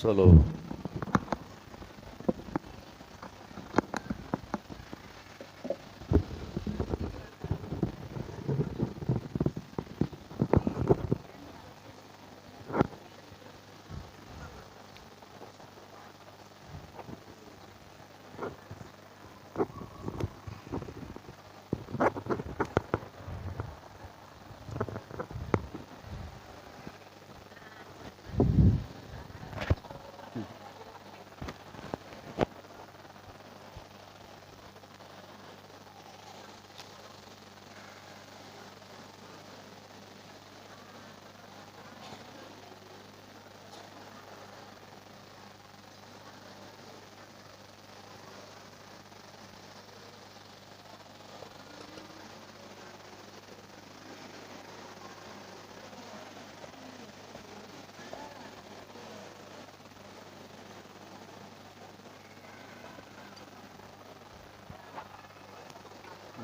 Solo.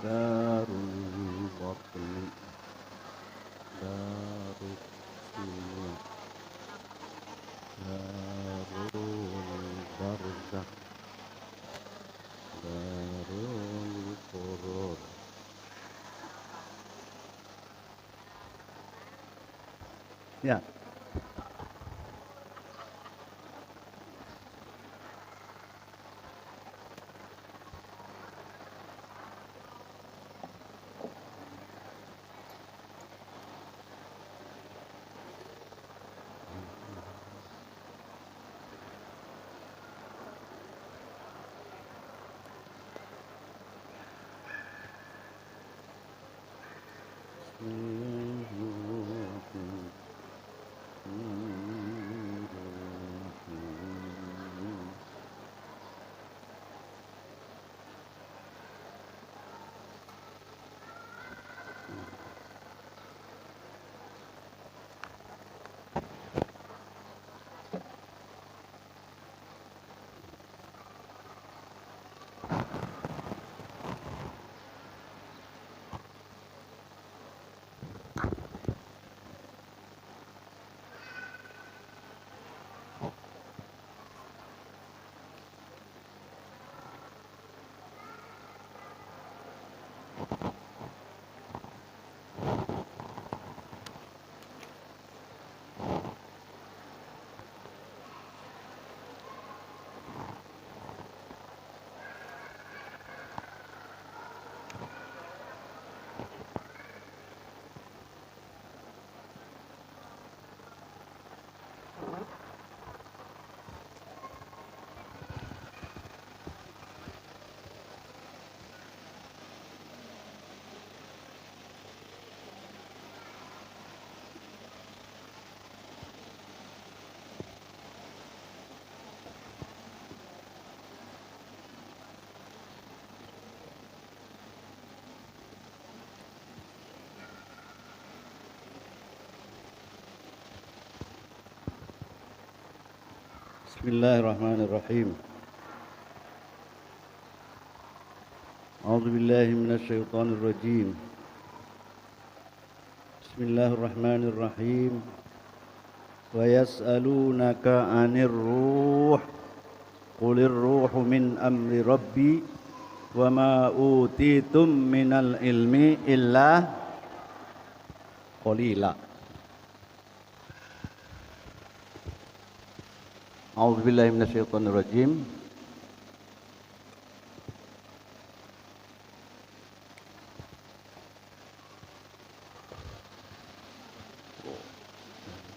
Darul Waqli Darul Sini Darul Barzakh Darul Qurur. Ya. Bismillahirrahmanirrahim. A'udzu billahi minasyaitonir rajim. Bismillahirrahmanirrahim. Wa yas'alunaka 'anir ruh. Qulir ruhu min amri rabbi wa ma utitum minal ilmi illa qalila. A'udzubillahi minasyaitonir rajim.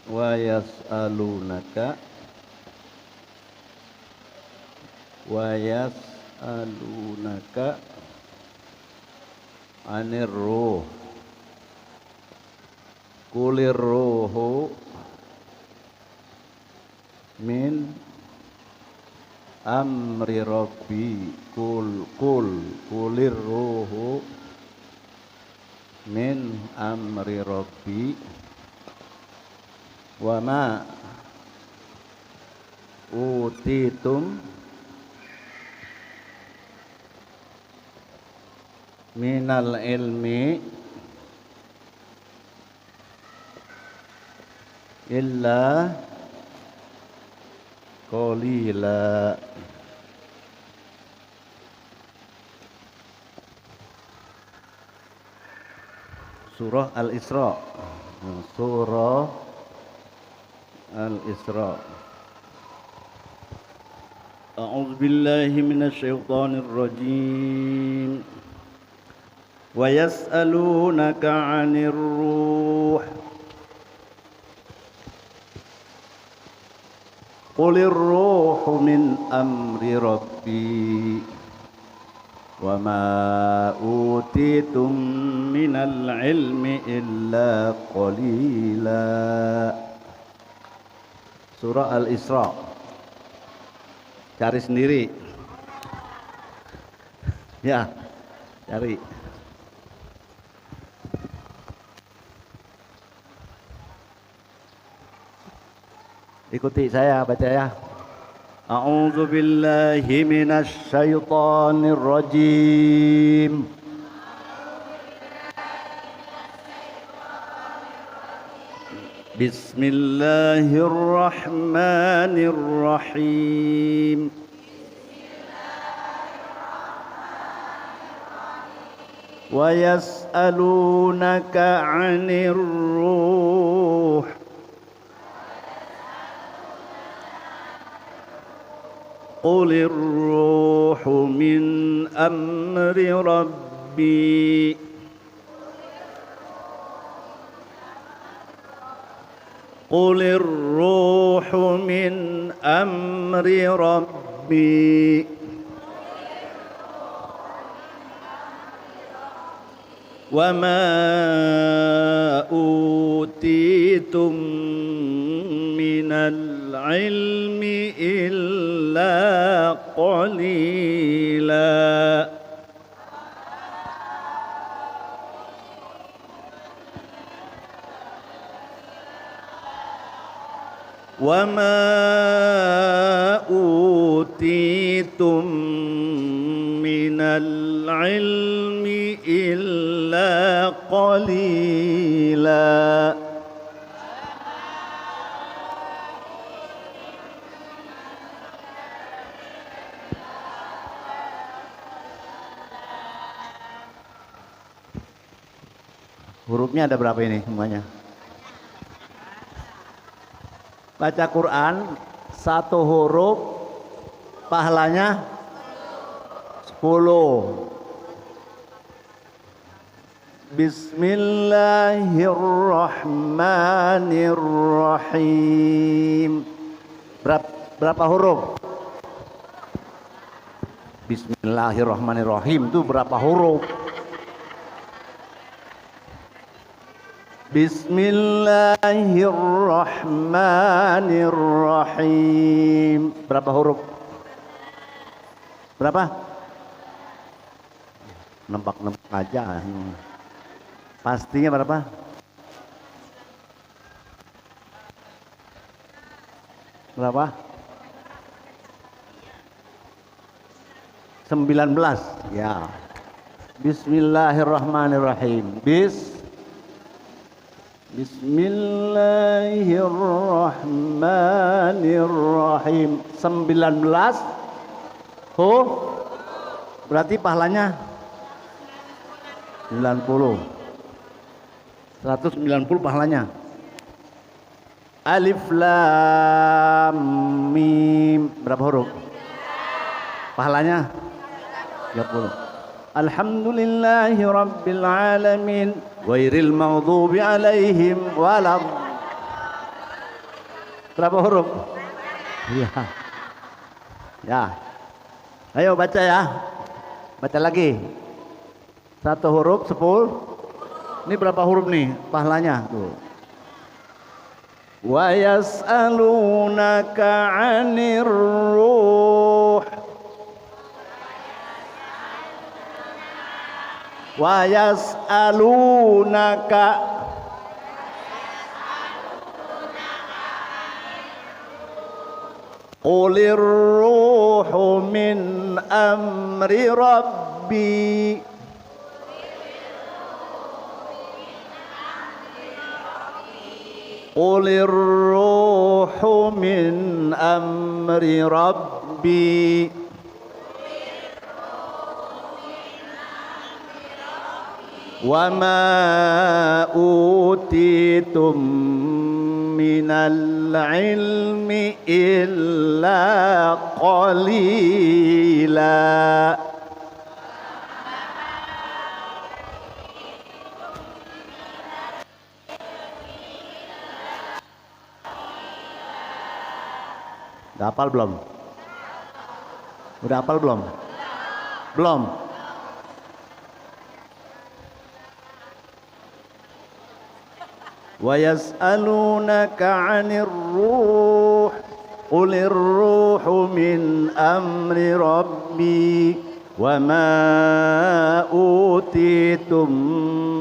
Wa yas'alunaka anir ruh. Qulir ruhu min amri rabbi. Qulir ruhu min amri rabbi wa ma utitum minal ilmi illa qalila. Surah Al-Isra. Surah Al-Isra. A'udzu billahi minasy syaithanir rajim. Wa yas'alunaka 'anir ruh. Qulir ruhu min amri rabbi. Wa ma utitum minal ilmi illa qalila. Surah Al-Isra. Cari sendiri. Ya, cari. Ikuti saya baca ya. A'udzu billahi minasy syaithanir rajim. Bismillahirrahmanirrahim. Wa yas'alunaka 'anir ruh. Qulir ruhu min amri rabbi. Qulir ruhu min amri rabbi. Wa ma utitum minal ilmi illa qalila. Wa ma utitum minal ilmi illa qalila. Hurufnya ada berapa ini semuanya? Baca Quran satu huruf pahalanya 10. Bismillahirrahmanirrahim. Berapa huruf? Bismillahirrahmanirrahim itu berapa huruf? Bismillahirrahmanirrahim. Berapa huruf? Berapa? Nembak-nembak aja. Pastinya berapa? Berapa? 19. Ya. Bismillahirrahmanirrahim. Bismillahirrahmanirrahim. 19 berarti pahalanya 90. 190 pahalanya. Alif lam mim berapa huruf? Pahalanya 30. Alhamdulillahi rabbil alamin ghairil maghdubi alaihim walad. Berapa huruf? Iya. Ya. Ayo baca ya. Baca lagi. Satu huruf 10. Ini berapa huruf nih pahalanya? Tuh. Wa yas'alunaka 'anir ruh. Wa yas'alunaka qulir ruhu min amri rabbi. Qulir ruhu min amri rabbi. Wa ma utitum minal ilmi illa qalila. Udah hafal belum? Udah hafal belum? Belum. Wa yas'alunaka 'anir ruh qulir ruhu min amri rabbi wa ma utitum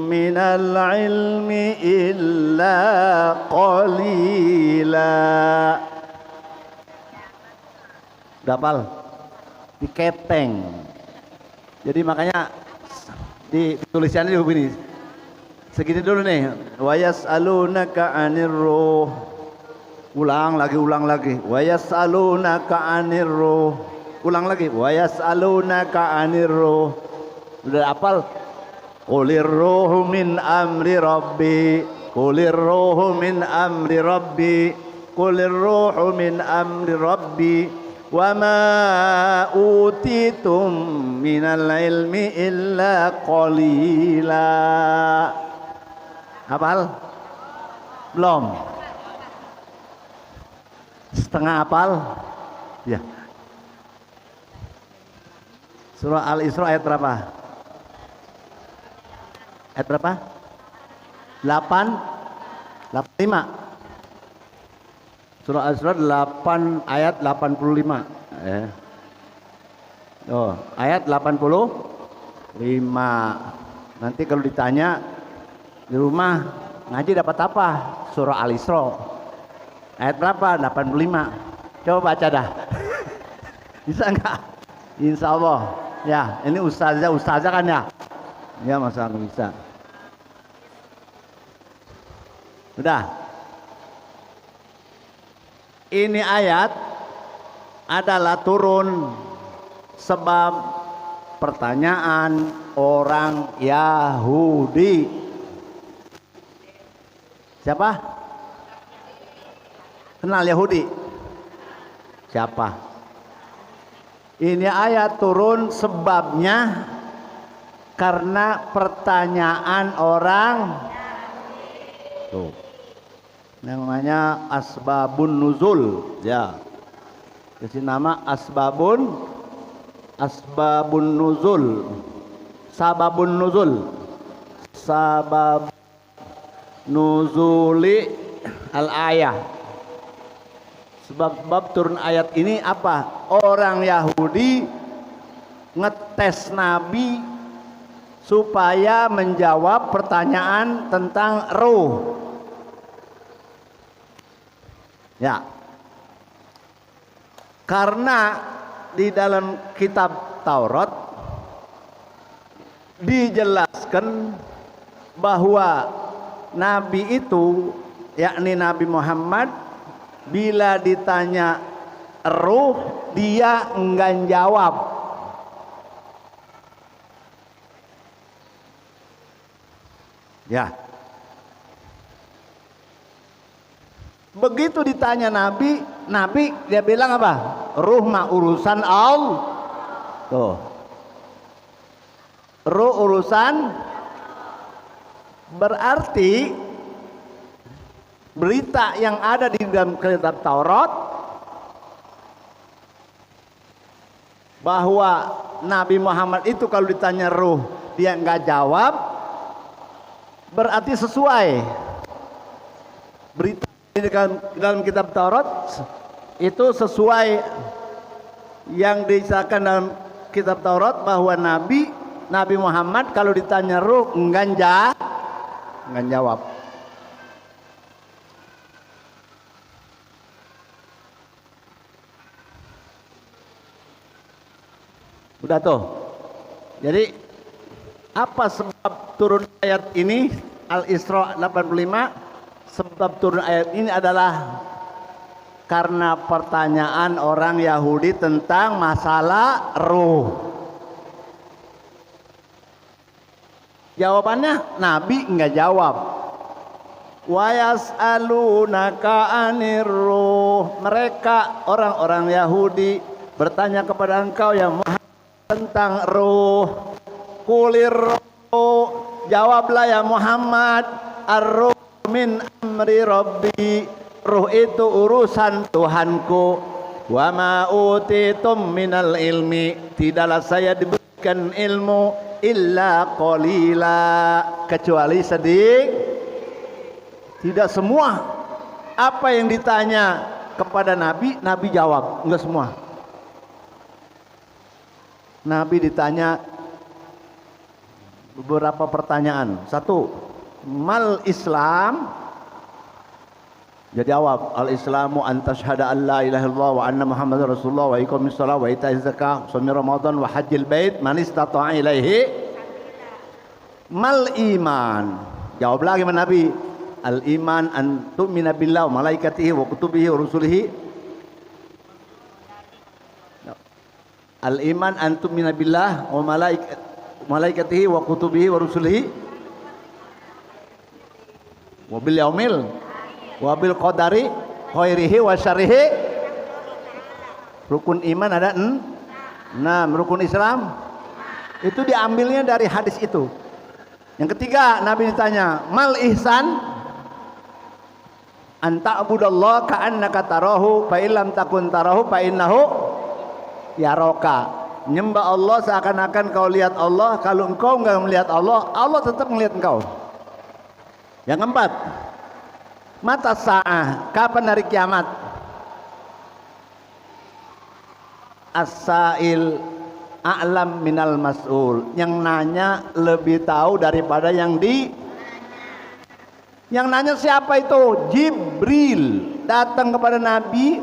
minal ilmi illa qalila. Dapal diketeng. Jadi makanya di tulisannya juga begini. Segini dulu nih. Wa yas'alunaka 'anir ruh. Ulang lagi. Wa yas'alunaka 'anir ruh. Ulang lagi. Wa yas'alunaka 'anir ruh. Udah hafal? Qulir ruhu min amri rabbi. Qulir ruhu min amri rabbi. Qulir ruhu min amri rabbi. Wa ma utitum minal ilmi illa qalila. Hafal? Belum? Setengah hafal? Ya. Surah Al-Isra ayat berapa? Ayat berapa? 85. Surah Al-Isra 8 ayat 85. Oh, ayat 85. Nanti kalau ditanya di rumah ngaji dapat apa? Surah Al-Isra. Ayat berapa? 85. Coba baca dah. Bisa enggak? Insya Allah. Ya, ini ustazah kan ya? Ya, masa nggak bisa. Udah. Ini ayat adalah turun sebab pertanyaan orang Yahudi. Siapa? Kenal Yahudi? Siapa? Ini ayat turun sebabnya karena pertanyaan orang tuh. Namanya asbabun nuzul, ya. Kasih nama asbabun nuzul. Sababun nuzul. Sabab nuzuli al-ayah. Sebab turun ayat ini apa? Orang Yahudi ngetes Nabi supaya menjawab pertanyaan tentang ruh. Ya, karena di dalam kitab Taurat dijelaskan bahwa Nabi itu, yakni Nabi Muhammad, bila ditanya ruh dia enggan jawab. Ya. Begitu ditanya Nabi dia bilang apa? Ruh mah urusan Allah. Tuh. Ruh urusan, berarti berita yang ada di dalam kitab Taurat bahwa Nabi Muhammad itu kalau ditanya ruh dia enggak jawab, berarti sesuai. Berita dalam kitab Taurat itu sesuai yang disahkan dalam kitab Taurat bahwa Nabi Muhammad kalau ditanya ruh enggan jawab. Udah tuh. Jadi apa sebab turun ayat ini Al-Isra 85? Sebab turun ayat ini adalah karena pertanyaan orang Yahudi tentang masalah ruh. Jawabannya Nabi enggak jawab. Wa yas'alunaka 'anir ruh. Mereka orang-orang Yahudi bertanya kepada engkau ya Muhammad tentang ruh. Qulir ruh. Jawablah ya Muhammad, ar-ruh min amri rabbi. Ruh itu urusan Tuhanku. Wa ma utitum minal ilmi, tidaklah saya diberikan ilmu illa qalila, kecuali sedikit. Tidak semua apa yang ditanya kepada Nabi, Nabi jawab. Enggak semua. Nabi ditanya beberapa pertanyaan. Satu, mal Islam? Dia jawab, al-Islamu an tashhada an la ilaha illallah wa anna Muhammadar Rasulullah wa iqamis shalah wa ita'iz zakah wa shaumi Ramadan wa hajjil bait man istata'a ilaihi. Mal iman? Jawab lagi Nabi, al-iman an tu'mina billah wa malaikatihi wa kutubihi wa rusulihi. Al-iman an tu'mina billah wa malaikatihi wa kutubihi wa rusulihi wa bil yaumil wa bil qadari khairihi wa syarrihi. Rukun iman ada 6, rukun Islam itu diambilnya dari hadis itu. Yang ketiga Nabi ditanya, mal ihsan? Anta abudallah ka'annaka tarahu fa illam takun tarahu fa innahu yaraka. Nyembah Allah seakan-akan kau lihat Allah. Kalau engkau enggak melihat Allah, Allah tetap melihat engkau. Yang keempat, mata sa'ah, kapan hari kiamat? As-sa'il a'lam minal mas'ul. Yang nanya lebih tahu daripada yang nanya siapa itu? Jibril datang kepada Nabi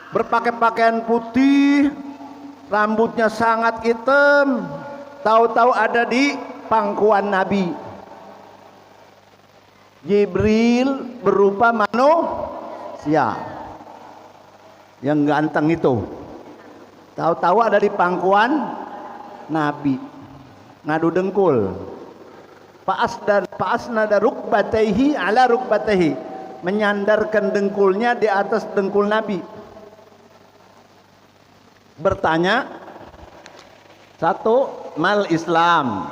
berpakai pakaian putih, rambutnya sangat hitam. Tahu-tahu ada di pangkuan Nabi. Jibril berupa manusia yang ganteng itu. Tahu-tahu ada di pangkuan Nabi, ngadu dengkul. Fa'asnada rukbatayhi ala rukbatayhi, menyandarkan dengkulnya di atas dengkul Nabi. Bertanya, satu, mal Islam?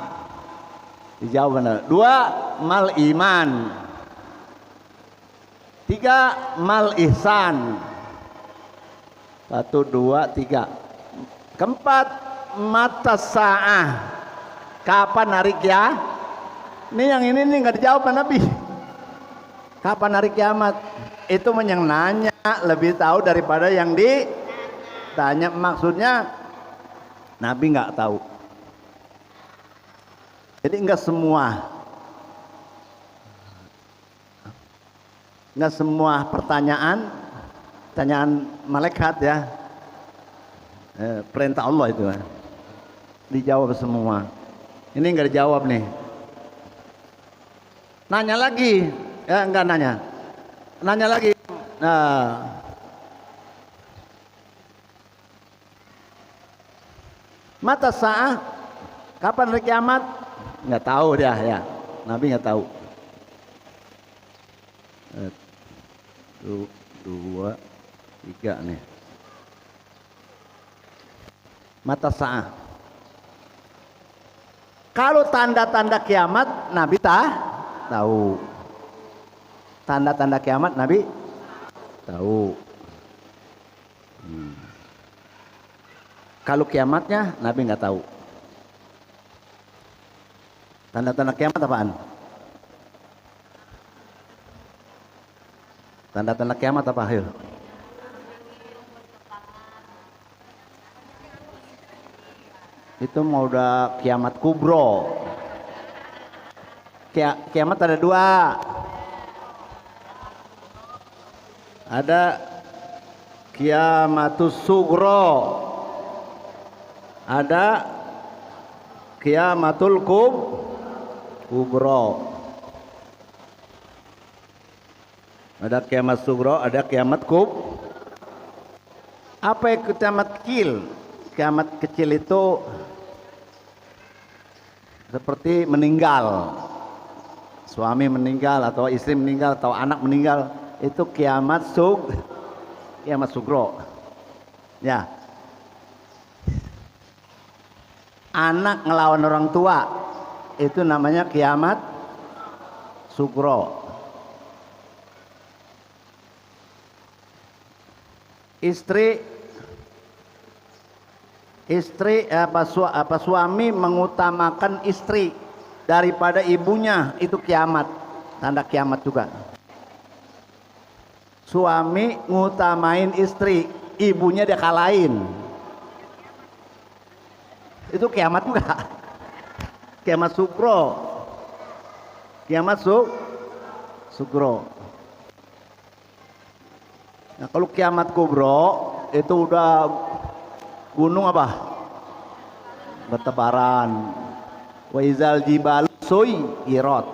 Dijawab benar. Dua, mal iman. Tiga, mal ihsan. 1, 2, 3. Keempat, mata sa'ah, kapan hari kiamat? Ini yang ini nih nggak dijawab Nabi. Kapan hari kiamat? Itu yang nanya lebih tahu daripada yang ditanya. Maksudnya Nabi nggak tahu. Jadi enggak semua pertanyaan malaikat ya, perintah Allah itu dijawab semua. Ini enggak dijawab nih. Nanya lagi, ya enggak nanya lagi. Nah, mata sa'ah, kapan hari kiamat? Nggak tahu dia ya, Nabi nggak tahu. 1, 2, 3 nih. Mata sa'ah. Kalau tanda-tanda kiamat Nabi tahu. Tanda-tanda kiamat Nabi tahu. Kalau kiamatnya Nabi nggak tahu. Tanda-tanda kiamat apaan? Tanda-tanda kiamat apa? Ayo. Itu mau udah kiamat kubro. Kiamat ada 2. Ada kiamatus sugro. Ada kiamatul kubro. Ada kiamat sugro, ada kiamat Apa yang kiamat kecil? Kiamat kecil itu seperti meninggal, suami meninggal atau istri meninggal atau anak meninggal, itu kiamat sugro. Ya. Anak ngelawan orang tua itu namanya kiamat sugro. Istri suami mengutamakan istri daripada ibunya, itu kiamat, tanda kiamat juga. Suami ngutamain istri, ibunya dia kalahin, itu kiamat juga. Kiamat sugro. Kiamat sugro. Nah, kalau kiamat kubro itu udah gunung apa? Bertebaran. Wa izal jibalu suyirat.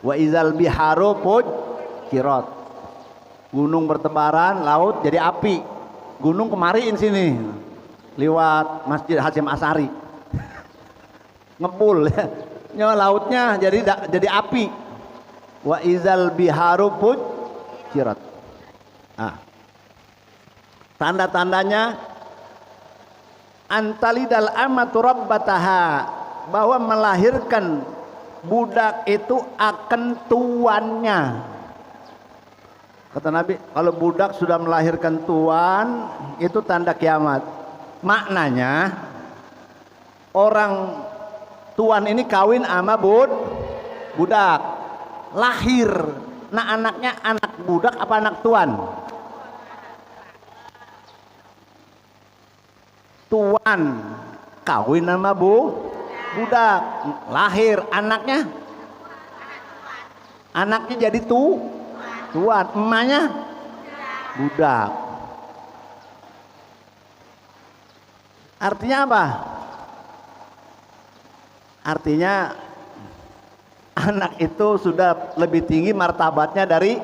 Wa izal biharu kirat. Gunung bertebaran, laut jadi api. Gunung kemariin sini. Lewat Masjid Hasyim Asari. Ngebul ya. Lautnya jadi api. Wa izal biharu kirat. Ah. Tanda-tandanya antalidal amatu rabbataha, bahwa melahirkan budak itu akan tuannya. Kata Nabi, kalau budak sudah melahirkan tuan, itu tanda kiamat. Maknanya orang tuan ini kawin sama budak, lahir. Nah, anaknya anak budak apa anak tuan? Tuan kawin sama budak, lahir anaknya jadi tuan, emaknya budak. Artinya apa? Artinya anak itu sudah lebih tinggi martabatnya dari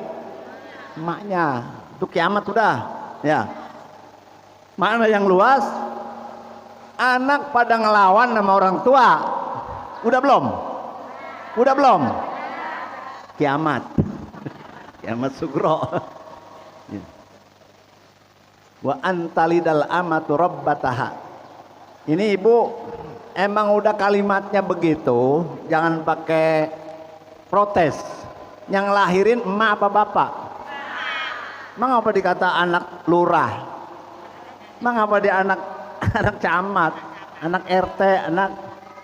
emaknya. Itu kiamat sudah ya. Makna yang luas, anak pada ngelawan sama orang tua. Udah belum? Kiamat. Kiamat sugro. Wa antalidal amatu rabbataha. Ini ibu, emang udah kalimatnya begitu, jangan pakai protes. Yang lahirin emak apa bapak? Emang apa dikata anak lurah? Emang apa dia anak camat, anak RT, anak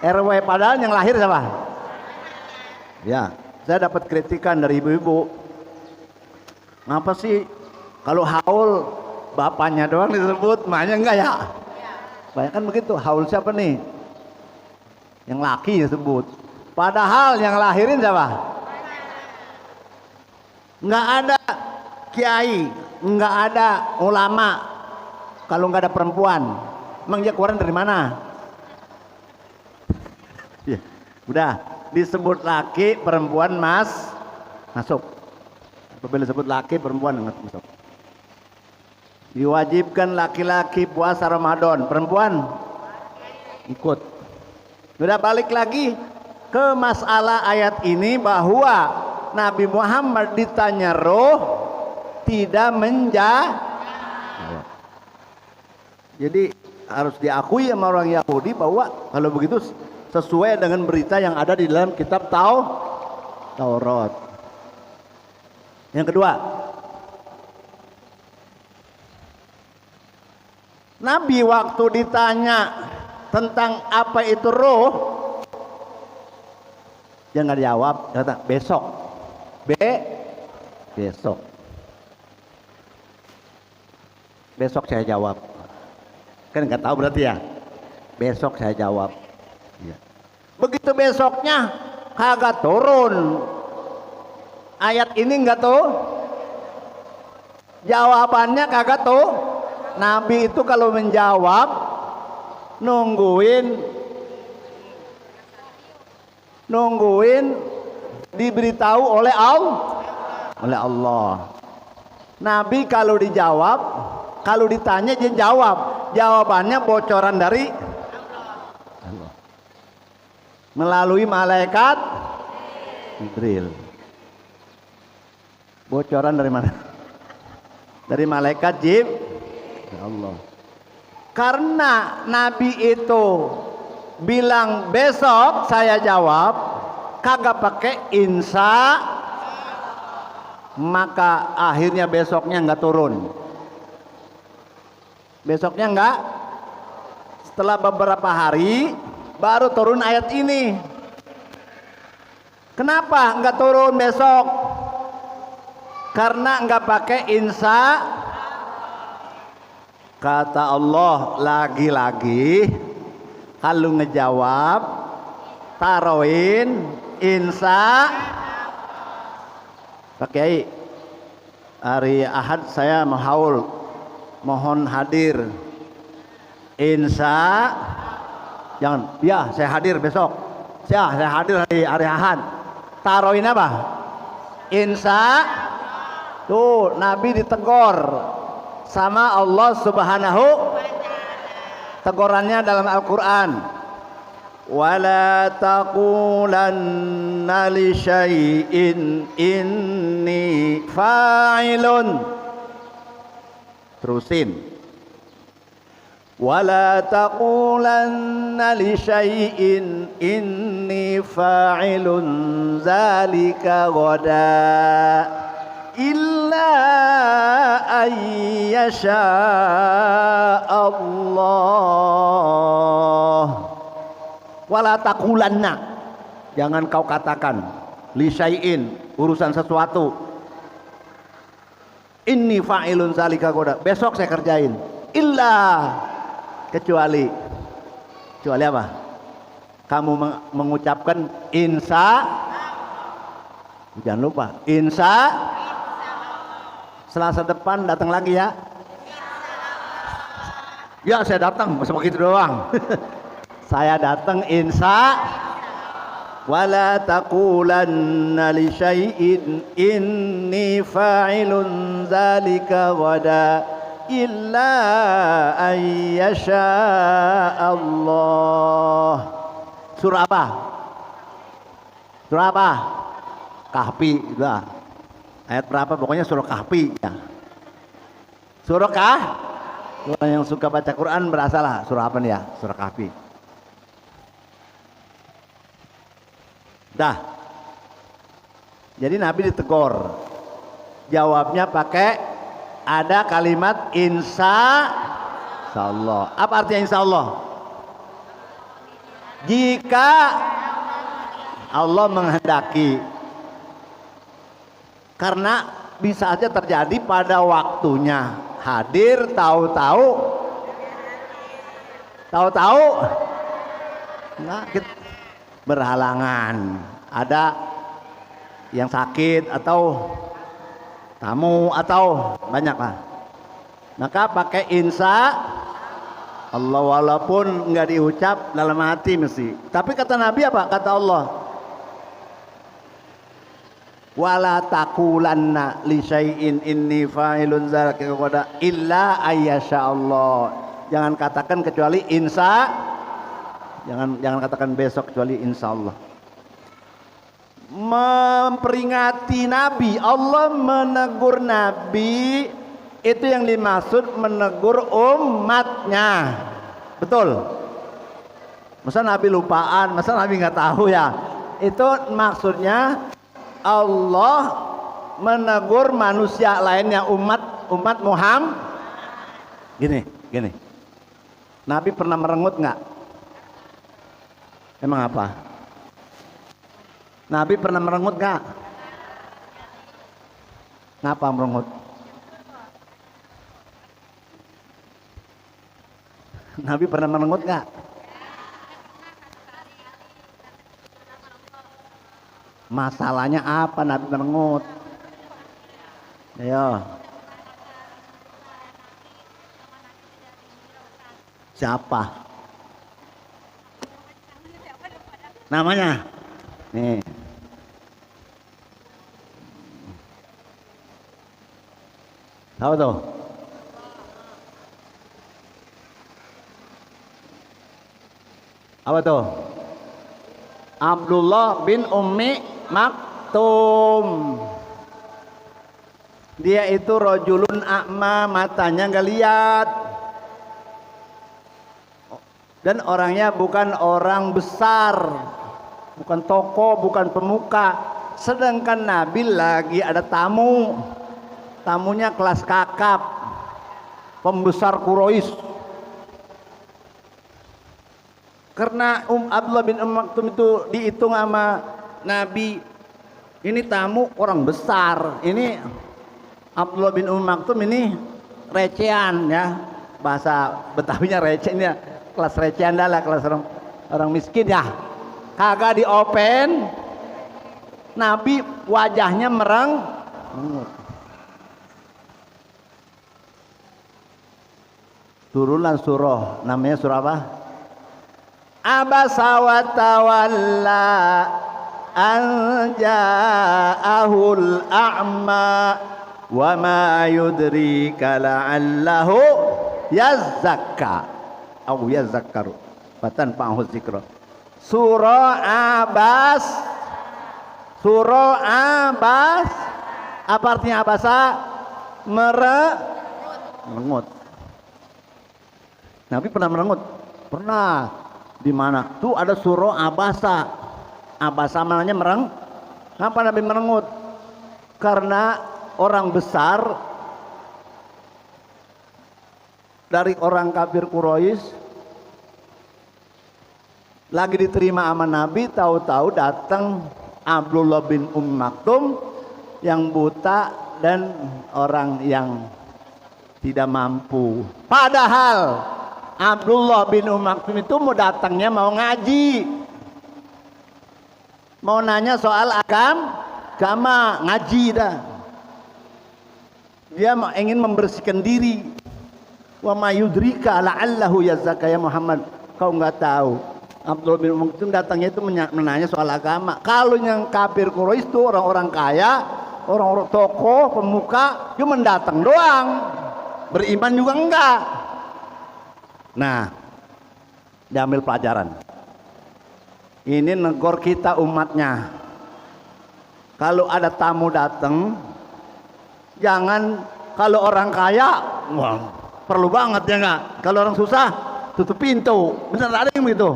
RW, padahal yang lahir siapa? Ya, saya dapat kritikan dari ibu-ibu. Ngapa sih kalau haul bapaknya doang disebut, emaknya enggak ya? Banyak kan begitu, haul siapa nih? Yang laki disebut. Padahal yang lahirin siapa? Enggak ada kiai, enggak ada ulama kalau enggak ada perempuan. Emang dia keluaran dari mana? Ya, udah disebut laki, perempuan masuk. Apabila disebut laki, perempuan masuk. Diwajibkan laki-laki puasa Ramadan, perempuan ikut. Udah balik lagi ke masalah ayat ini, bahwa Nabi Muhammad ditanya roh tidak jadi harus diakui sama orang Yahudi bahwa kalau begitu sesuai dengan berita yang ada di dalam kitab Taurat. Yang kedua, Nabi waktu ditanya tentang apa itu roh, dia nggak jawab, kata besok. Besok saya jawab. Kan nggak tahu berarti ya. Besok saya jawab. Ya. Begitu besoknya kagak turun. Ayat ini nggak tuh. Jawabannya kagak tuh. Nabi itu kalau menjawab nungguin diberitahu oleh Allah. oleh Allah. Nabi kalau dijawab, kalau ditanya dia jawab, jawabannya bocoran dari Allah melalui malaikat Jibril. Bocoran dari mana? Dari malaikat ya Allah. Karena Nabi itu bilang besok, saya jawab kagak pakai insya, maka akhirnya besoknya nggak turun. Besoknya nggak, setelah beberapa hari baru turun ayat ini. Kenapa nggak turun besok? Karena nggak pakai insya. Kata Allah lagi-lagi, kalau ngejawab taroin insya. Pak Kiai, hari Ahad saya mohon hadir. Insya, jangan, ya saya hadir besok. Ya saya hadir hari Ahad. Taroin apa? Insya. Tuh Nabi ditegur sama Allah Subhanahu. Tegurannya dalam Al-Quran. Wala taqulanna li syai'in inni fa'ilun. Terusin. Wala taqulanna li syai'in inni fa'ilun zalika ghadan illa ayyasha Allah. Wala taqulanna, jangan kau katakan li syai'in, urusan sesuatu, inni fa'ilun zalika goda, besok saya kerjain, illa, kecuali apa? Kamu mengucapkan insya, jangan lupa insya. Selasa depan datang lagi ya. Ya saya datang, masa begitu doang. Saya datang insya. Wala taqulanna li syai'in inni fa'ilun zalika ghadan illa ayyasha Allah. Surah apa? Surah apa? Kahfi. Udah. Ayat berapa? Pokoknya surah Kahfi ya. Surah Orang yang suka baca Quran berasalah surah apa nih ya? Surah Kahfi. Dah. Jadi Nabi ditegur. Jawabnya pakai ada kalimat insya Allah. Apa artinya insya Allah? Jika Allah menghendaki. Karena bisa saja terjadi pada waktunya. Hadir tahu-tahu nah, berhalangan, ada yang sakit atau tamu atau banyak lah, maka pakai insya Allah, walaupun nggak diucap dalam hati mesti. Tapi kata Nabi apa? Kata Allah, wala taqulanna li syai'in inni fa'ilun zalika ghadan illa ayyasha Allah. Jangan katakan kecuali insya. Jangan katakan besok kecuali insya Allah. Memperingati Nabi, Allah menegur Nabi, itu yang dimaksud menegur umatnya. Betul? Masa Nabi lupaan, masa Nabi nggak tahu ya? Itu maksudnya Allah menegur manusia lainnya, umat Muhammad. Gini. Nabi pernah merengut nggak? Emang apa? Nabi pernah merengut nggak? Ngapa merengut? Nabi pernah merengut nggak? Masalahnya apa Nabi merengut? Ayo. Siapa? Namanya? Nih. Tahu tuh? Apa tuh? Abdullah bin Ummi Maktum. Dia itu rojulun a'ma, matanya nggak lihat. Dan orangnya bukan orang besar, bukan tokoh, bukan pemuka. Sedangkan Nabi lagi ada tamu. Tamunya kelas kakap, pembesar Quraisy. Karena Abdullah bin Maktum itu dihitung sama Nabi, ini tamu orang besar. Ini Abdullah bin Maktum ini recehan ya, bahasa Betawinya recehnya, kelas recehan dah, kelas orang miskin ya. Kagak diopen, Nabi wajahnya mereng. Turunlah surah, namanya surah apa? Abasa wa tawalla an ja'ahul a'ma wa ma yudrika la'allahu yazakka aw yazakkaru fatan fa'hu dzikra. Surah Abas. Surah Abas. Apa artinya abasa? Merengut. Nabi pernah merengut? Pernah. Di mana? Tuh ada surah Abasa. Abasa maknanya mereng. Kenapa Nabi merengut? Karena orang besar dari orang kafir Quraisy lagi diterima sama Nabi, tahu-tahu datang Abdullah bin Maktum yang buta dan orang yang tidak mampu. Padahal Abdullah bin Maktum itu mau datangnya mau ngaji, mau nanya soal agama, ngaji dah. Dia ingin membersihkan diri. Wa ma yudrika la'allahu yazakka, ya Muhammad, kau nggak tahu. Abdullah bin Maktum datangnya itu menanya soal agama. Kalau yang kafir Quraisy itu orang-orang kaya, orang-orang tokoh, pemuka, cuma datang doang, beriman juga enggak. Nah, diambil pelajaran. Ini negor kita umatnya. Kalau ada tamu datang, jangan kalau orang kaya, wah, perlu banget ya enggak. Kalau orang susah, tutup pintu. Bener ada yang begitu?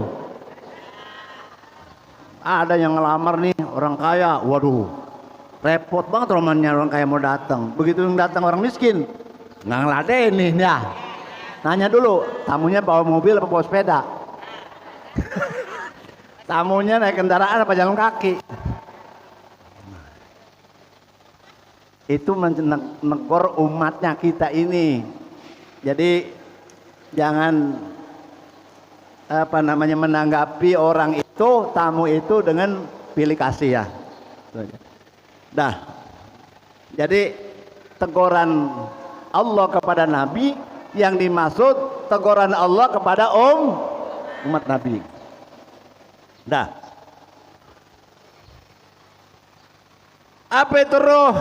Ada yang ngelamar nih orang kaya, waduh, repot banget romannya orang kaya mau datang. Begitu yang datang orang miskin, nggak ngeladenin ya. Nanya dulu, tamunya bawa mobil apa bawa sepeda? Tamunya naik kendaraan apa jalan kaki? Itu menegor umatnya kita ini. Jadi jangan menanggapi orang itu, tamu itu dengan pilih kasih ya. Dah. Jadi teguran Allah kepada Nabi, yang dimaksud teguran Allah kepada umat Nabi. Dah. Apa itu ruh?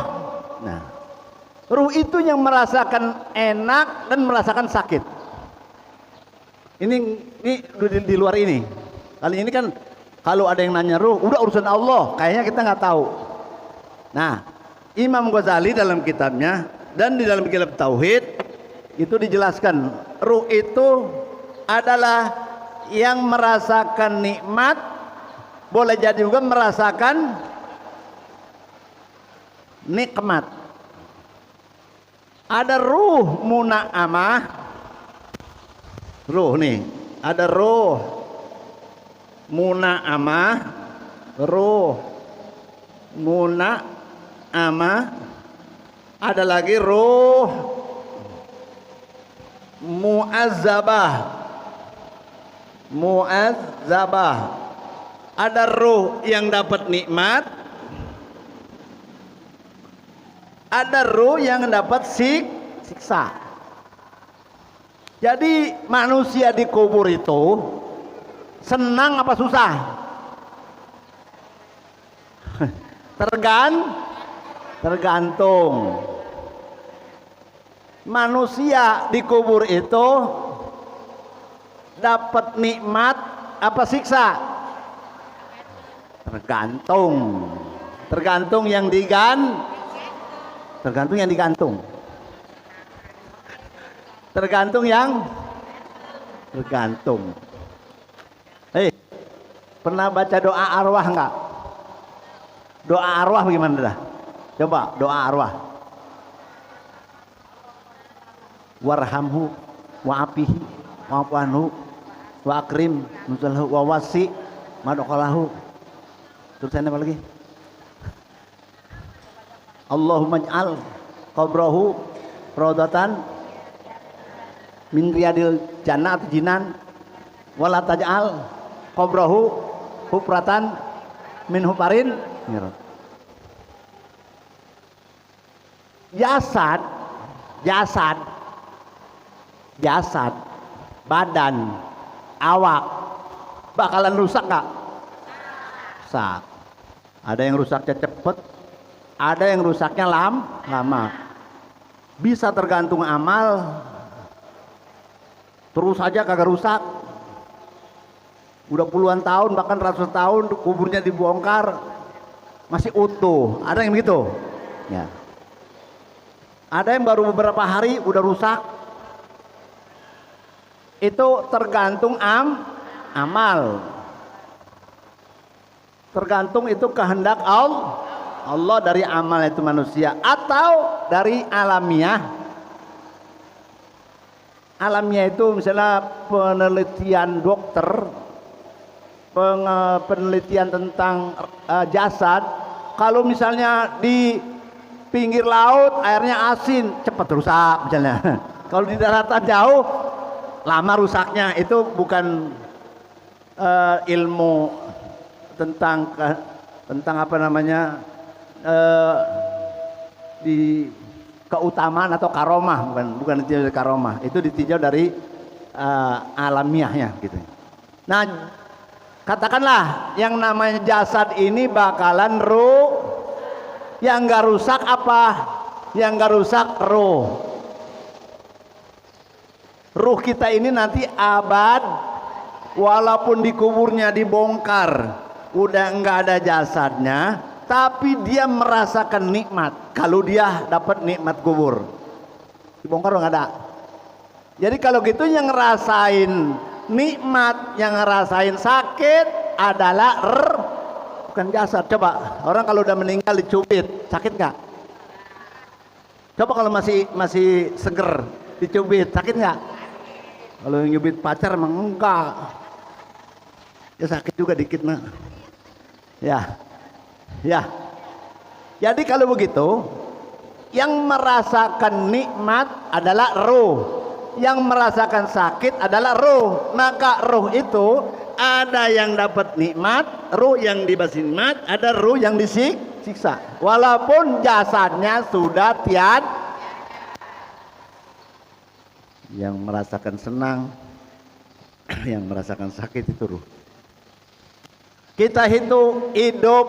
Nah, ruh itu yang merasakan enak dan merasakan sakit. Ini di luar ini. Kali ini kan kalau ada yang nanya ruh, udah urusan Allah, kayaknya kita nggak tahu. Nah, Imam Ghazali dalam kitabnya dan di dalam kitab Tauhid itu dijelaskan, ruh itu adalah yang merasakan nikmat, boleh jadi juga merasakan nikmat. Ada ruh muna'amah, ruh nih, ada ruh muna'amah, ruh muna'amah, ada lagi ruh mu'azzabah. Mu'azzabah, ada ruh yang dapat nikmat, ada ruh yang dapat siksa. Jadi manusia di kubur itu senang apa susah? Tergantung. Manusia dikubur itu dapat nikmat apa siksa? Tergantung. Tergantung yang digantung. Tergantung yang digantung. Tergantung yang tergantung. Pernah baca doa arwah enggak? Doa arwah bagaimana dah? Coba doa arwah. Warhamhu wa'afihi wa'afuanhu wa akrim nuzulahu wa wasi madqalahu. Tulisannya apa lagi? Allahumma ij'al qabrahu raudatan min riyadil jannah atau jinan wala taj'al qabrahu hufratan min hufarin. Jasad badan awak bakalan rusak nggak? Rusak. Ada yang rusaknya cepet, ada yang rusaknya lama. Bisa tergantung amal, terus aja kagak rusak. Udah puluhan tahun bahkan ratusan tahun kuburnya dibongkar masih utuh. Ada yang begitu? Ya. Ada yang baru beberapa hari udah rusak. Itu tergantung amal. Tergantung itu kehendak Allah dari amal itu manusia atau dari alamiah. Alamiah itu misalnya penelitian dokter, penelitian tentang jasad. Kalau misalnya di pinggir laut airnya asin, cepat rusak misalnya. Kalau di daratan jauh lama rusaknya. Itu bukan ilmu tentang apa namanya di keutamaan atau karomah, bukan ditinjau dari karomah, itu ditinjau dari alamiahnya gitu. Nah, katakanlah yang namanya jasad ini bakalan yang nggak rusak apa? Yang nggak rusak ruh kita ini nanti abad, walaupun dikuburnya dibongkar udah nggak ada jasadnya, tapi dia merasakan nikmat. Kalau dia dapat nikmat kubur, dibongkar udah nggak ada. Jadi kalau gitu yang ngerasain nikmat, yang ngerasain sakit adalah bukan jasad. Coba orang kalau udah meninggal dicubit, sakit nggak? Coba kalau masih seger dicubit, sakit nggak? Kalau yang nyubit pacar emang enggak, ya sakit juga dikit mah. Ya. Jadi kalau begitu, yang merasakan nikmat adalah ruh, yang merasakan sakit adalah ruh. Maka ruh itu ada yang dapat nikmat, ruh yang diberi nikmat, ada ruh yang disiksa. Walaupun jasadnya sudah tiada. Yang merasakan senang, yang merasakan sakit itu ruh. Kita hitung hidup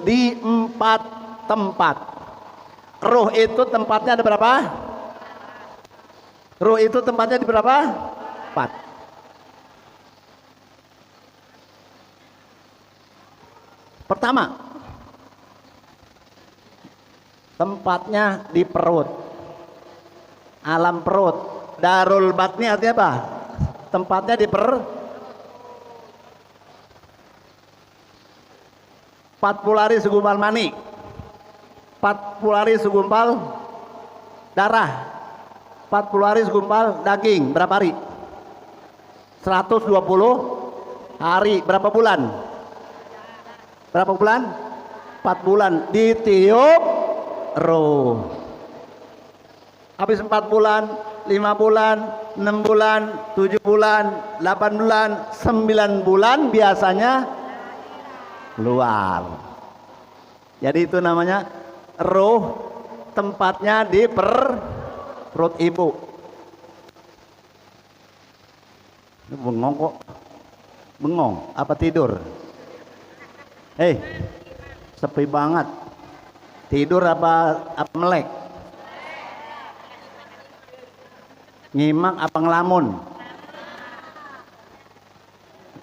di 4 tempat. Ruh itu tempatnya ada berapa? Ruh itu tempatnya di berapa? 4. Pertama, tempatnya di perut, alam perut. Darul batni artinya apa? Tempatnya di perut. 40 hari segumpal mani, 40 hari segumpal darah, 40 hari segumpal daging. Berapa hari? 120 hari. Berapa bulan? Berapa bulan? 4 bulan. Ditiup roh. Habis 4 bulan, 5 bulan, 6 bulan, 7 bulan, 8 bulan, 9 bulan biasanya keluar. Jadi itu namanya roh, tempatnya di perut ibu. Ini bengong kok. Bengong apa tidur? Sepi banget. Tidur apa melek? Nyimak apa ngelamun?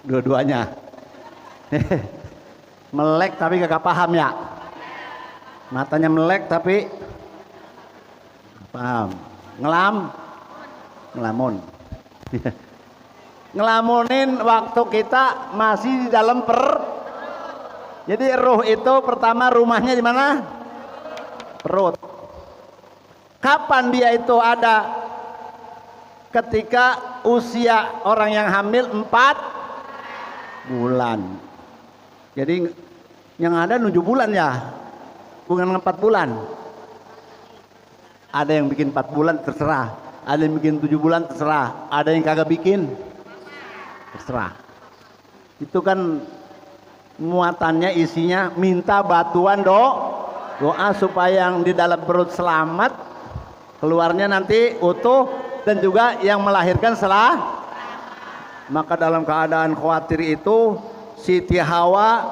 Dua-duanya. Melek tapi gak paham ya. Matanya melek tapi paham. Ngelamun. Ngelamunin waktu kita masih di dalam Jadi ruh itu pertama rumahnya di mana? Perut. Kapan dia itu ada? Ketika usia orang yang hamil 4 bulan. Jadi yang ada 7 bulan ya, bukan 4 bulan. Ada yang bikin 4 bulan terserah, ada yang bikin 7 bulan terserah, ada yang kagak bikin terserah. Itu kan muatannya isinya minta bantuan doa supaya yang di dalam perut selamat, keluarnya nanti utuh, dan juga yang melahirkan salah. Maka dalam keadaan khawatir itu Siti Hawa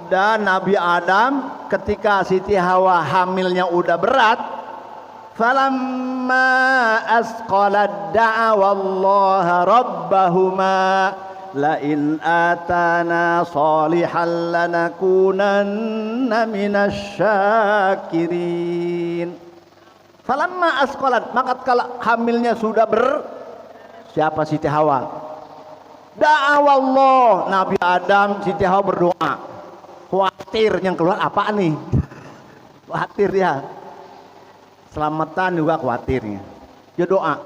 dan Nabi Adam, ketika Siti Hawa hamilnya udah berat, falamma asqalat da'awallaha rabbahuma la in atana salihan lanakunanna minasyakirin. Falamma asqalat, maka kalau hamilnya sudah siapa Siti Hawa? Da'awallah, Nabi Adam, Siti Hawa berdoa. Khawatir yang keluar apa nih? Khawatir ya. Selamatan juga khawatirnya. Dia doa.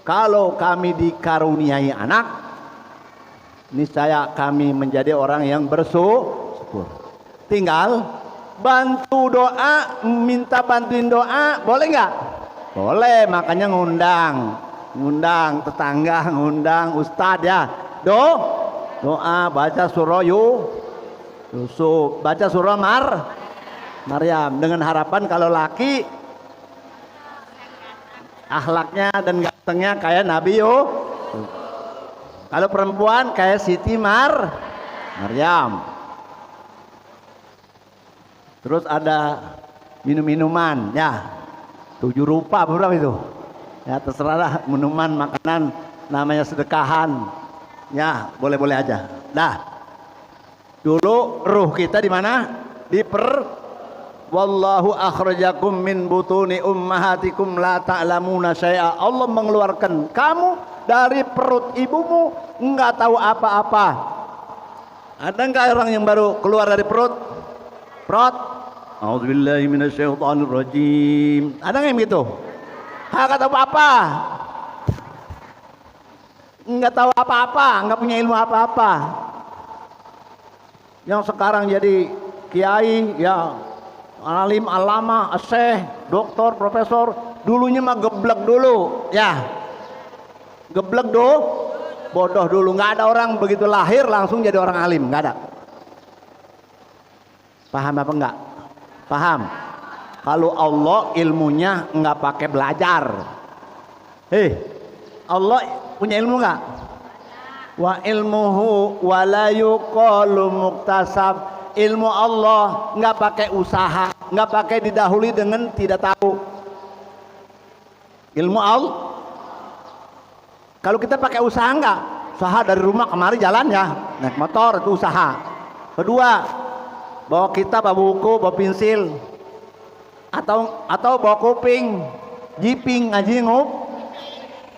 Kalau kami dikaruniai anak, niscaya kami menjadi orang yang bersyukur. Tinggal bantu doa, minta bantuin doa, boleh nggak? Boleh, makanya ngundang tetangga, ngundang ustadz ya. Doa, baca surah Yusuf, baca surah Maryam, dengan harapan kalau laki akhlaknya dan gantengnya kayak Nabi kalau perempuan kayak Siti Maryam. Terus ada minum-minuman ya, 7 rupa berapa itu ya, terserah minuman, makanan, namanya sedekahan ya, boleh-boleh aja. Dah, dulu ruh kita di mana? Wallahu akhrajakum min butuni ummahatikum la ta'lamuna syai'a. Allah mengeluarkan kamu dari perut ibumu enggak tahu apa-apa. Ada enggak orang yang baru keluar dari perut? A'udzubillahi minasyaitonirrajim. Ada nggak yang gitu? Nggak tahu apa-apa. Nggak tahu apa-apa, nggak punya ilmu apa-apa. Yang sekarang jadi kiai, ya alim, alama, syekh, doktor, profesor. Dulunya mah geblek dulu, ya. Geblek bodoh dulu. Nggak ada orang begitu lahir langsung jadi orang alim, nggak ada. Paham apa enggak? Paham? Kalau Allah ilmunya enggak pakai belajar. Allah punya ilmu enggak? Wa ilmuhu wa la yuqalu muktasab. Ilmu Allah enggak pakai usaha, enggak pakai didahului dengan tidak tahu. Ilmu Allah. Kalau kita pakai usaha enggak? Usaha dari rumah kemari jalan ya, naik motor itu usaha. Kedua, bawa kitab, bawa buku, bawa pensil, atau bawa kuping, jiping ngaji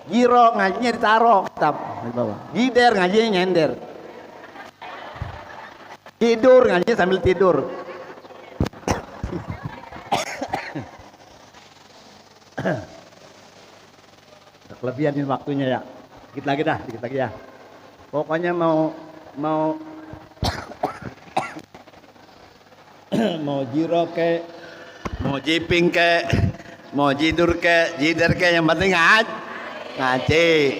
jiro ngajinya ditaruh kitab di bawah, jider ngajinya nyender, tidur ngajinya sambil tidur. Kelebihan ini waktunya ya, dikit lagi ya. Pokoknya mau mau jiro ke, mau jiping ke, mau jider ke, yang penting ngaji.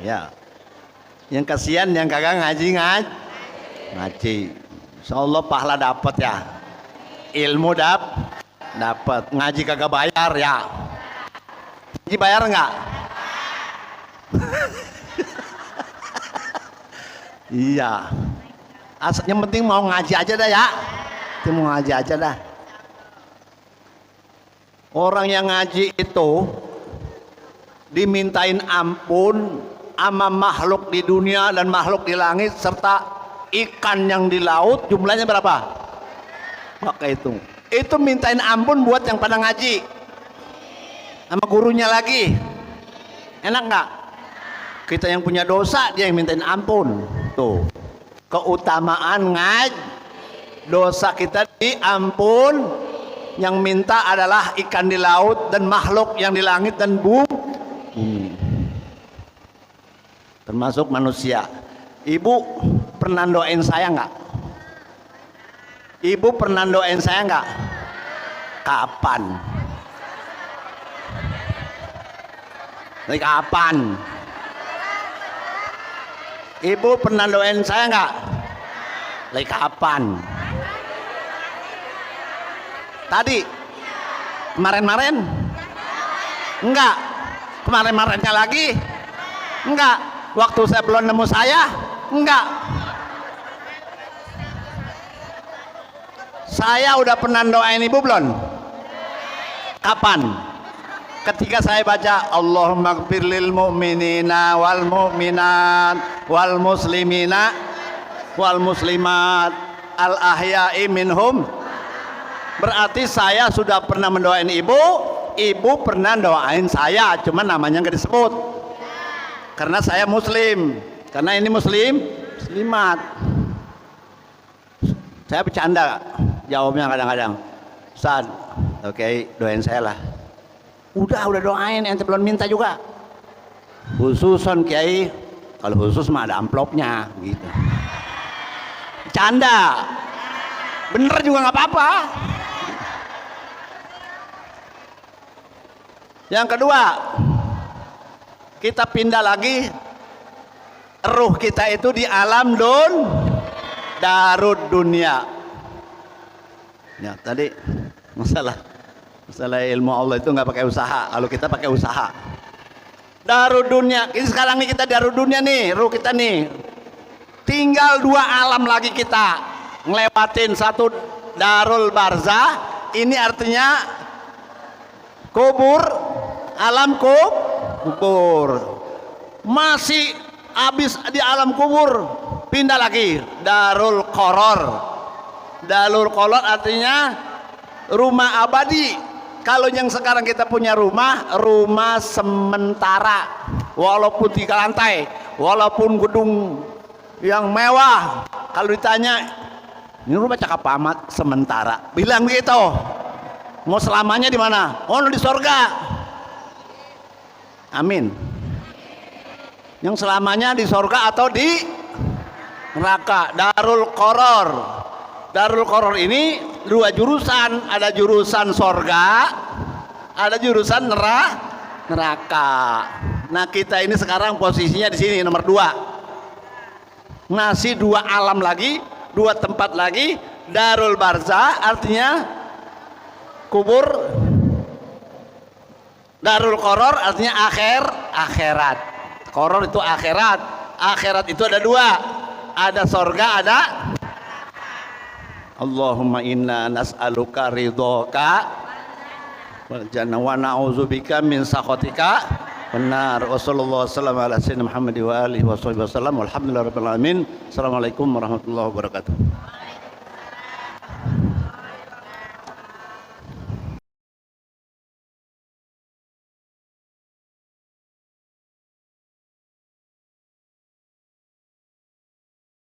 Ya. Yang kasihan yang kagak ngaji. Insyaallah pahala dapat ya. Ilmu dapat, ngaji kagak bayar ya. Ngaji bayar enggak? Iya. Yang penting mau ngaji aja dah ya. Mau ngaji aja dah. Orang yang ngaji itu dimintain ampun sama makhluk di dunia dan makhluk di langit serta ikan yang di laut, jumlahnya berapa? Maka itu mintain ampun buat yang pada ngaji sama gurunya lagi. Enak nggak? Kita yang punya dosa, dia yang mintain ampun. Tuh keutamaan ngaji, dosa kita diampun, yang minta adalah ikan di laut dan makhluk yang di langit dan bumi, termasuk manusia. Ibu pernah doain saya nggak? Ibu pernah doain saya nggak? Kapan? Dari kapan? Ibu pernah doain saya nggak? Dari kapan? Tadi? Kemarin-kemarin? Enggak. Kemarin-kemarinnya lagi? Enggak. Waktu saya belum nemu saya? Enggak. Saya udah pernah doain ibu belum? Kapan? Ketika saya baca Allahumma ighfir lil mu'minina wal mu'minat wal muslimina wal muslimat al ahya'i minhum, berarti saya sudah pernah mendoain ibu. Ibu pernah doain saya, cuma namanya nggak disebut karena saya muslim, karena ini muslimat. Saya bercanda jawabnya kadang-kadang, Ustaz, oke, doain saya lah. Udah doain, ente belum minta juga. Khususan Kiai, kalau khusus mah ada amplopnya gitu. Canda, bener juga nggak apa-apa. Yang kedua, kita pindah lagi, ruh kita itu di alam darud dunia. Ya tadi masalah ilmu Allah itu nggak pakai usaha, kalau kita pakai usaha. Darud dunia, ini sekarang nih kita darud dunia nih, ruh kita nih. Tinggal 2 alam lagi kita ngelewatin, satu darul barzah, ini artinya kubur, alam kubur. Masih habis di alam kubur, pindah lagi darul qoror. Darul qoror artinya rumah abadi. Kalau yang sekarang kita punya rumah sementara, walaupun 3 lantai, walaupun gedung yang mewah, kalau ditanya ini rumah cakep amat, sementara, bilang begitu. Mau selamanya di mana? Oh, di sorga. Amin. Yang selamanya di sorga atau di neraka. Darul qoror. Darul qoror ini 2 jurusan, ada jurusan sorga, ada jurusan neraka. Nah, kita ini sekarang posisinya di sini nomor 2. Ngasih 2 alam lagi, 2 tempat lagi. Darul barzah artinya kubur, darul qoror artinya akhirat. Qoror itu akhirat. Akhirat itu ada 2, ada sorga, ada. Allahumma inna nas'aluka ridhoka wal jannah wa na'udzubika min sakhatika benar. Wassallallahu wasallam ala sayyidina Muhammad wa alihi wasallam. Walhamdulillahirabbil alamin. Assalamualaikum warahmatullahi wabarakatuh.